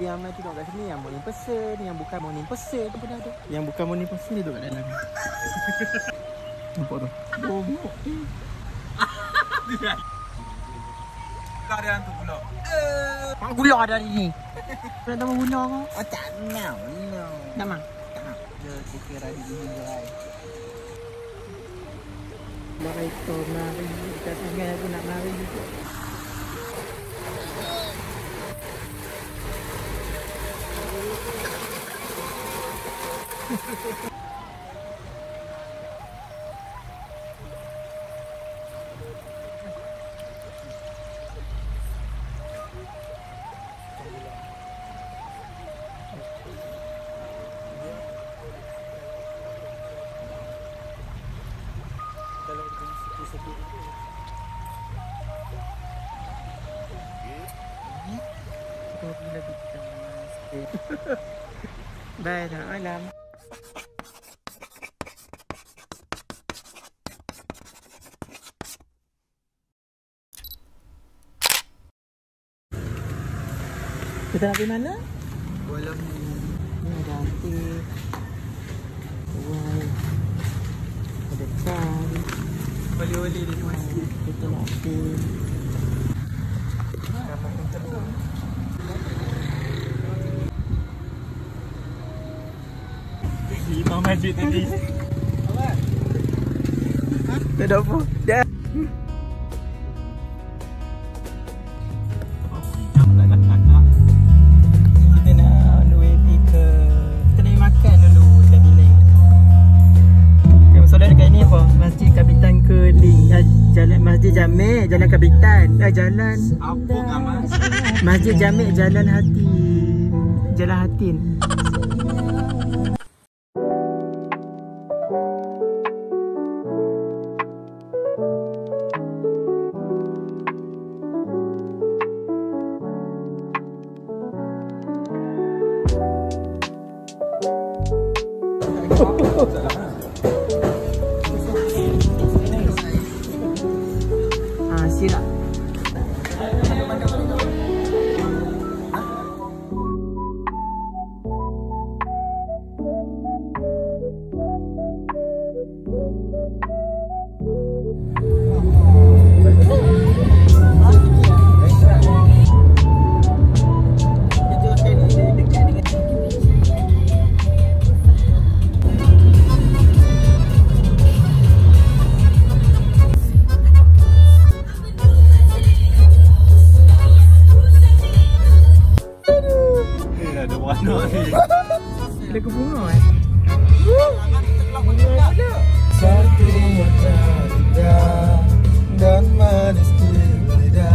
Yang mai tengok kat sini yang morning person, yang bukan morning person apa dah ada. Yang bukan morning person ni duduk kat dalam. Nampak tu. Bomok. Kau ada hantu pula. Mak gula ada hari ni. Nak tambah gula kau? Oh tak mau. Tak mak. Dia kira di sini gerai. Mari tu mari. Kita sangat aku nak mari juga. Kalau sepi-sepi itu kalau bila kita bye dah malam. Kita nak pergi mana? Bolam Ni ganti. Wow. Ada kan. oli-oli di masjid. Kita nak pergi. Imam masjid tadi. Apa? Tak ada apa. Dah. Kita nak on the way pergi ke. Kita nak makan dulu kat Penang. Okay, saudara dekat ni apa? Masjid Kapitan Keling. Jalan Masjid Jamek, Jalan Kapitan. Jalan Apa kamu? Masjid Jamek, Jalan Hatin. Jalan Hatin. Sirap. Ada warna ni. Ada kebunga Satu mata indah dan manis di lidah.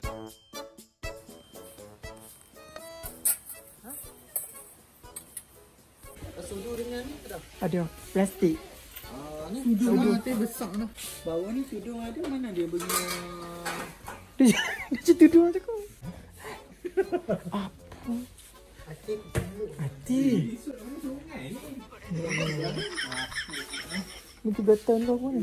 Sudu dengan ni ada. Ada plastik. Ni sudu nanti besar dah. Bawah ni sudu ada mana dia bagi. Dia tudung je kau. Apa? Hati. Ni 3 tahun dah pun.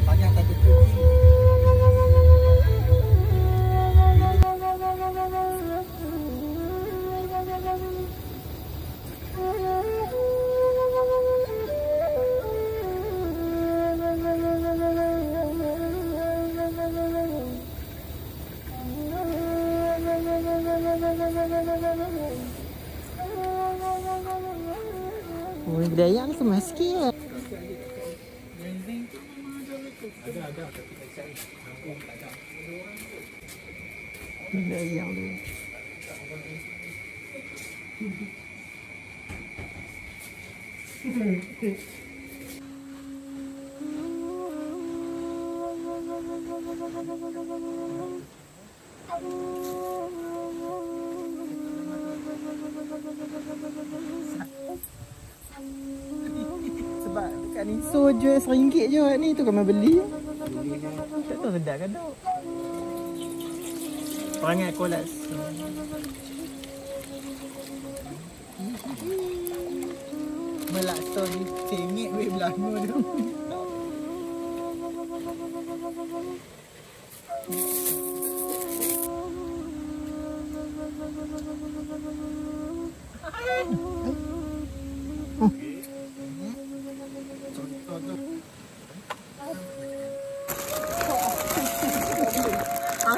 Banyak tak betul. Oh, budaya ni kemas sikit. Ada tapi tak cari. Tak ada. Budaya tu. ni. So jual RM1 je ni. Tu kami beli. Tak tahu sedap ke tak. Perangai kolas. Melakso ni sengit weh belanga tu.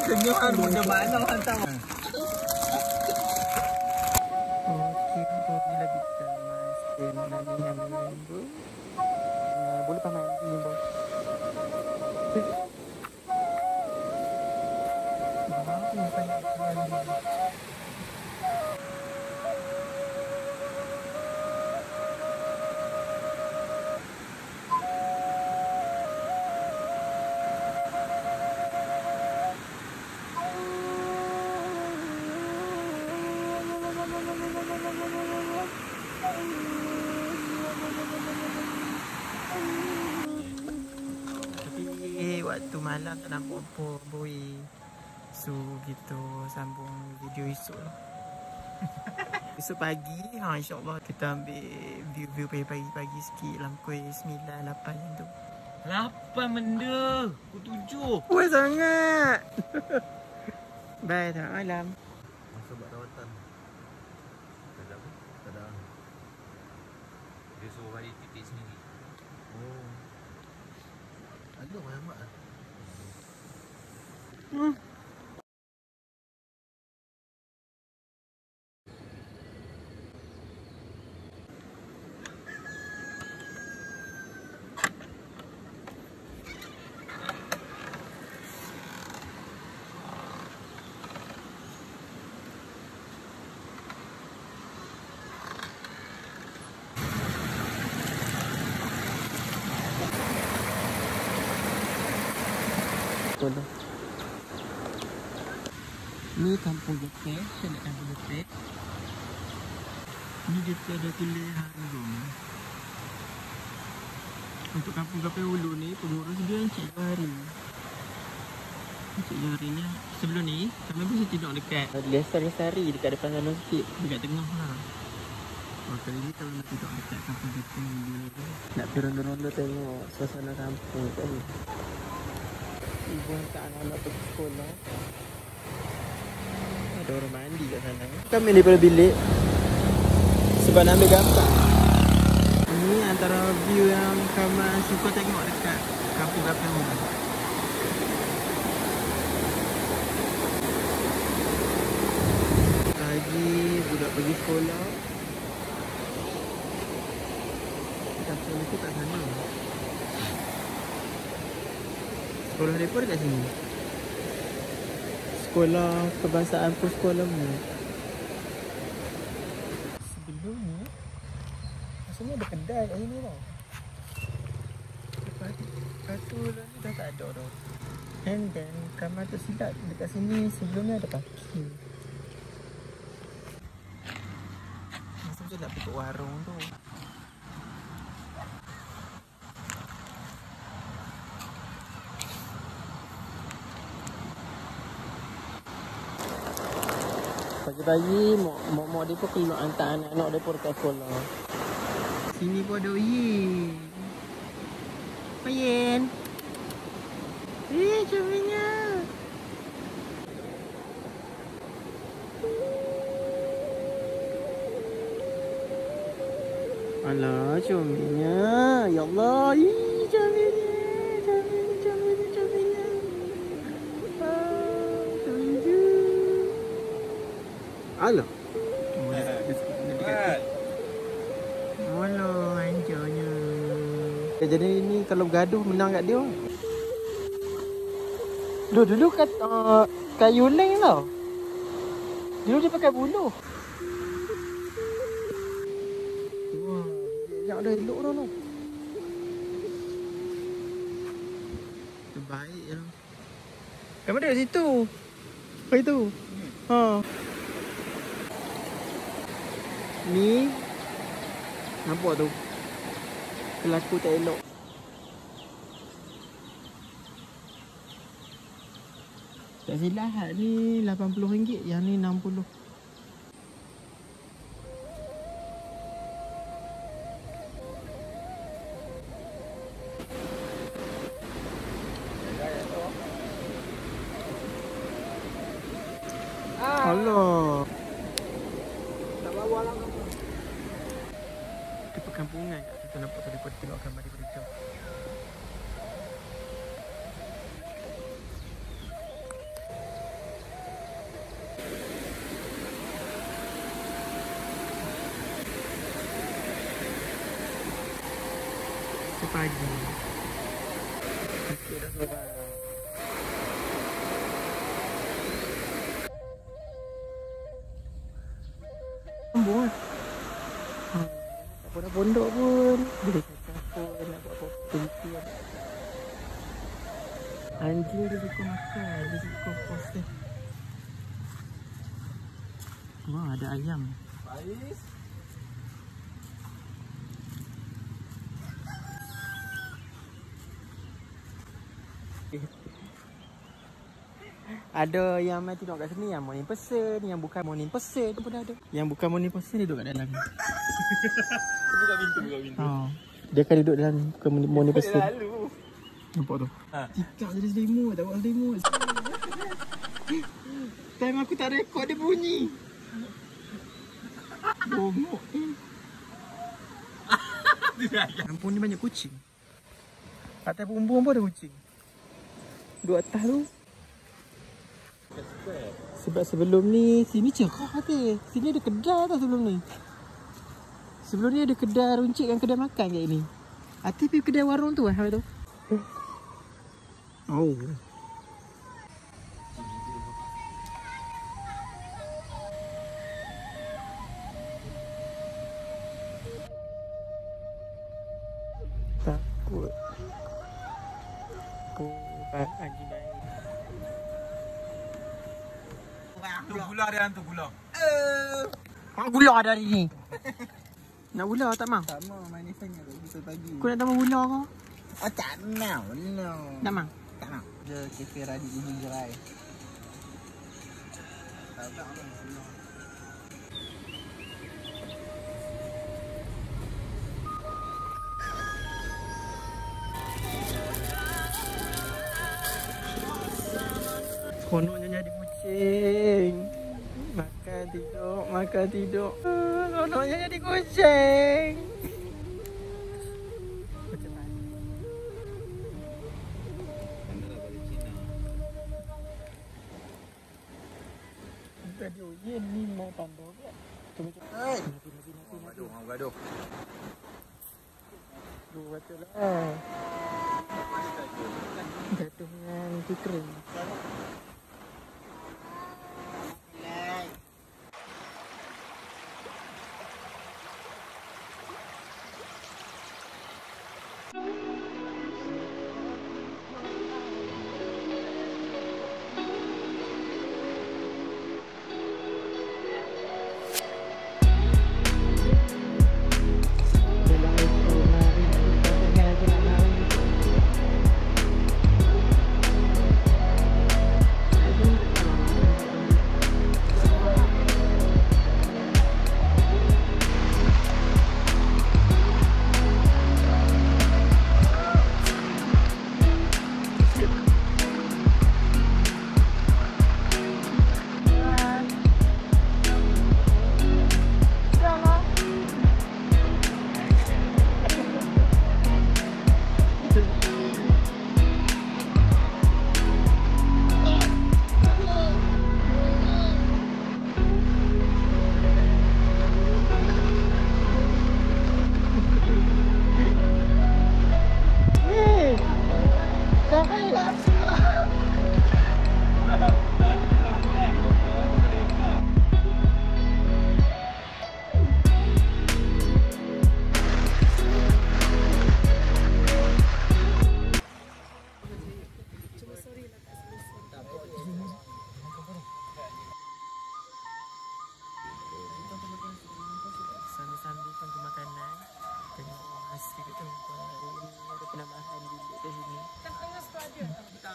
Senyum macam mana hantar. Okey, bila kita masih mandi yang tu. Boleh pakai mandi ni, bos. Waktu malam tak nampak apa boy. So gitu sambung video esok lah. Esok pagi insyaAllah kita ambil view pagi-pagi sikit dalam pukul 9, 8 macam tu. 8 benda. Pukul 7. Wah sangat. Bye selamat malam. Masa buat rawatan. Tak ada apa? Tak ada. Dia suruh balik titik sendiri. Oh. Ada banyak mak. Tolong. Ni kampung Gepek, saya nak kampung Gepek. Ni dia ada tulis Hanggong. Untuk kampung Gepek Hulu ni, pengurus dia Encik Johari. Encik Johari ni, sebelum ni, kami pun tidur dekat Lestari dekat depan Salon Sikit, dekat tengah lah. Oh, kali ni kalau nak tidur dekat kampung Gepek Hulu ni, nak pergi ronda-ronda tengok suasana kampung kan. Ibu hantar anak-anak pergi sekolah. Ada orang mandi kat sana. Kami daripada bilik sebab nak ambil gambar. Ini antara view yang kami suka tengok dekat kampung Gepek Hulu. Pagi budak pergi sekolah. Kampung itu kat sana. Sekolah mereka dekat sini. Sekolah kebangsaan Puskolamu. Sebelum ni rasanya ada kedai kat sini tau. Lepas tu lah ni dah tak ada dah. And then kamar tu silap dekat sini sebelumnya ada parking. Masa macam nak pergi warung tu. Pagi-pagi mak dia pun keluar hantar anak-anak dia pun dekat sekolah. Sini pun ada Oyen. Oyen. Comelnya. Alah, comelnya. Ya Allah. Comelnya. Alah. Alah, anjurnya. Jadi ni kalau gaduh menang kat dia. Dulu kat kayu leng tau. Dulu dia pakai buluh. Wah, yang dah elok dah tu. Terbaik je. Kamu ada kat situ. Kat situ. Ha. Ni nampak tu Kelaku tak elok. Tak silap ni RM80, yang ni RM60. Alah. Tak bawa lah kamu. Di perkampungan kita nampak daripada tengok gambar daripada jauh. Sepagi. Okey dah seorang. Buat. Tak pernah pondok pun. Boleh cakap pun nak buat apa-apa penting. Anjing dia suka makan, dia suka poster. Wah, ada ayam. Faiz. Ada yang main tengok kat sini yang morning person, yang bukan morning person pun ada. Yang bukan morning person dia duduk kat dalam. Buka pintu. Dia akan duduk dalam bukan morning person. Lalu. Nampak tu? Ha. Tikak jadi selimut, tak buat selimut. Time aku tak rekod dia bunyi. Bongok ni. Kampung ni banyak kucing. Atas bumbung pun ada kucing. Duduk atas tu. Sebab sebelum ni sini cerah ke. Sini ada kedai tau sebelum ni. Sebelum ni ada kedai runcit dan kedai makan kat ni. Hati pergi kedai warung tu tu. Oh. Takut. Pagi baik. Tu gula dia tu gula. Mak gula dari ni. Nak gula tak mau? Tak mau manis sangat kita pagi. Kau nak tambah gula kau? Oh tak mau. No. Tak mau? Tak mau. Dia kafe Radit Gunung Gerai. Tak tak apa. Kononnya jadi kucing. Makan tidur, makan tidur. Kononnya jadi kucing. Macam mana? Anda balik Cina. Tadi ujian ni mau pandang pula. Hei. Gaduh. Dua betul lah. Gaduh dengan Fikri.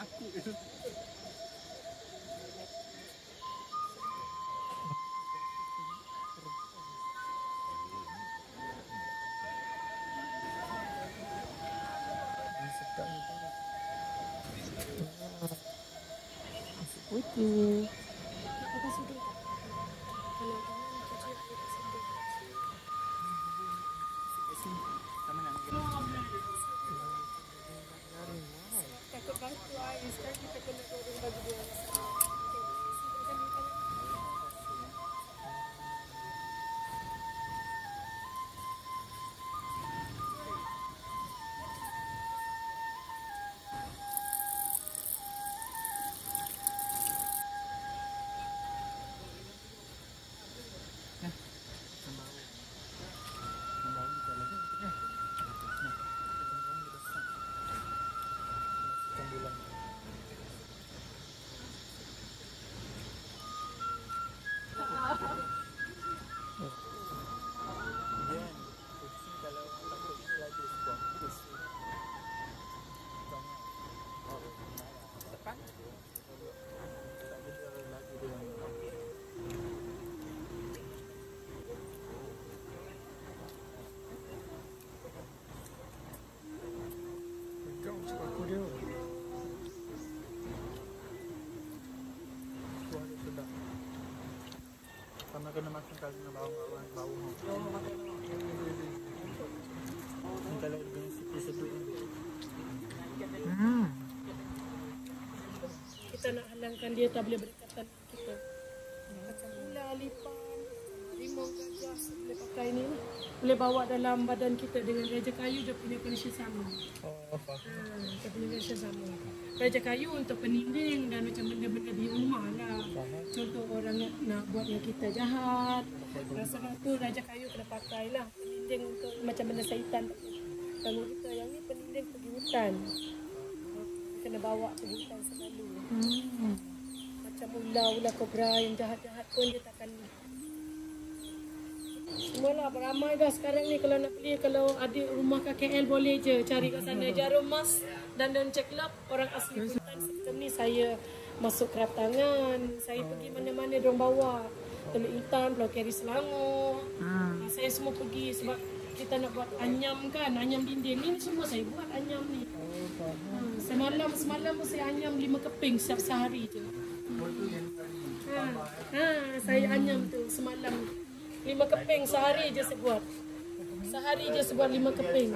takut. Putih. Takut batu air sekarang kita kena dorong bagi dia. Sama kena makan kali dengan bawang bau. Kalau dengan sedut ni. Kita nak halangkan dia tak boleh berdekatan dengan kita. Macam ular, lipan, rimau, gajah boleh pakai ni. Boleh bawa dalam badan kita. Dengan raja kayu dia punya condition sama. Oh, faham. Dia punya condition sama. Raja kayu untuk peninding dan macam benda-benda di rumah lah. Contoh orang nak buat yang kita jahat. Rasa tu raja kayu kena pakai lah. Peninding untuk macam benda syaitan. Kalau kita yang ni peninding pergi hutan. Kena bawa pergi hutan selalu. Macam ular kobra yang jahat-jahat pun dia takkan. Semualah beramai dah sekarang ni. Kalau nak beli, kalau adik rumah kat KL boleh je cari kat sana jarum emas dan ceklap orang asli hutan. Sebelum ni saya masuk kerap tangan, saya pergi mana-mana diorang bawa Teluk Intan, Pulau Keri Selangor. Saya semua pergi sebab kita nak buat anyam kan, anyam dinding ni semua saya buat anyam ni. Semalam pun saya anyam 5 keping setiap sehari je. Saya anyam tu semalam 5 keping sehari je saya buat. Sehari je saya buat 5 keping.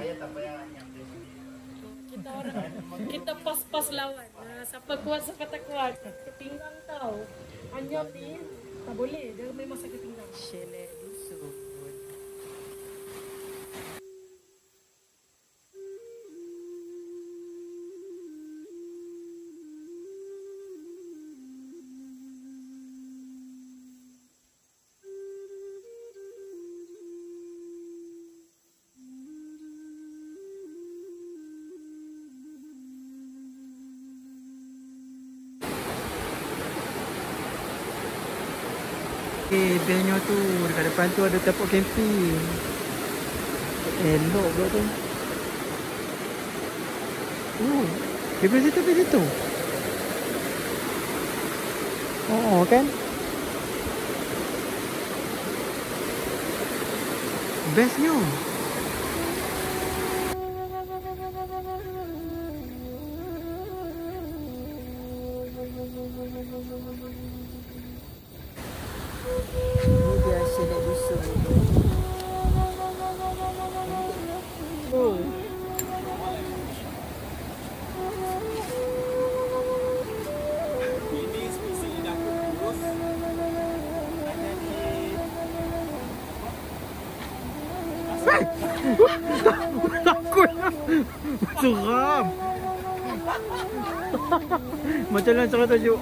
Kita orang, kita pas-pas lawan. Siapa kuat, siapa tak kuat. Sakit pinggang tau. Anyam ni tak boleh, dia memang sakit pinggang. Shelek dusun. Benyo tu dekat depan tu ada tempat camping. Elok pula tu. Pergi situ. Oh kan? Bestnya. Ini dia Shelek dusun. Ini spesies dapur kurus. Ada di Takut. Seram. Macam mana cara tajuk?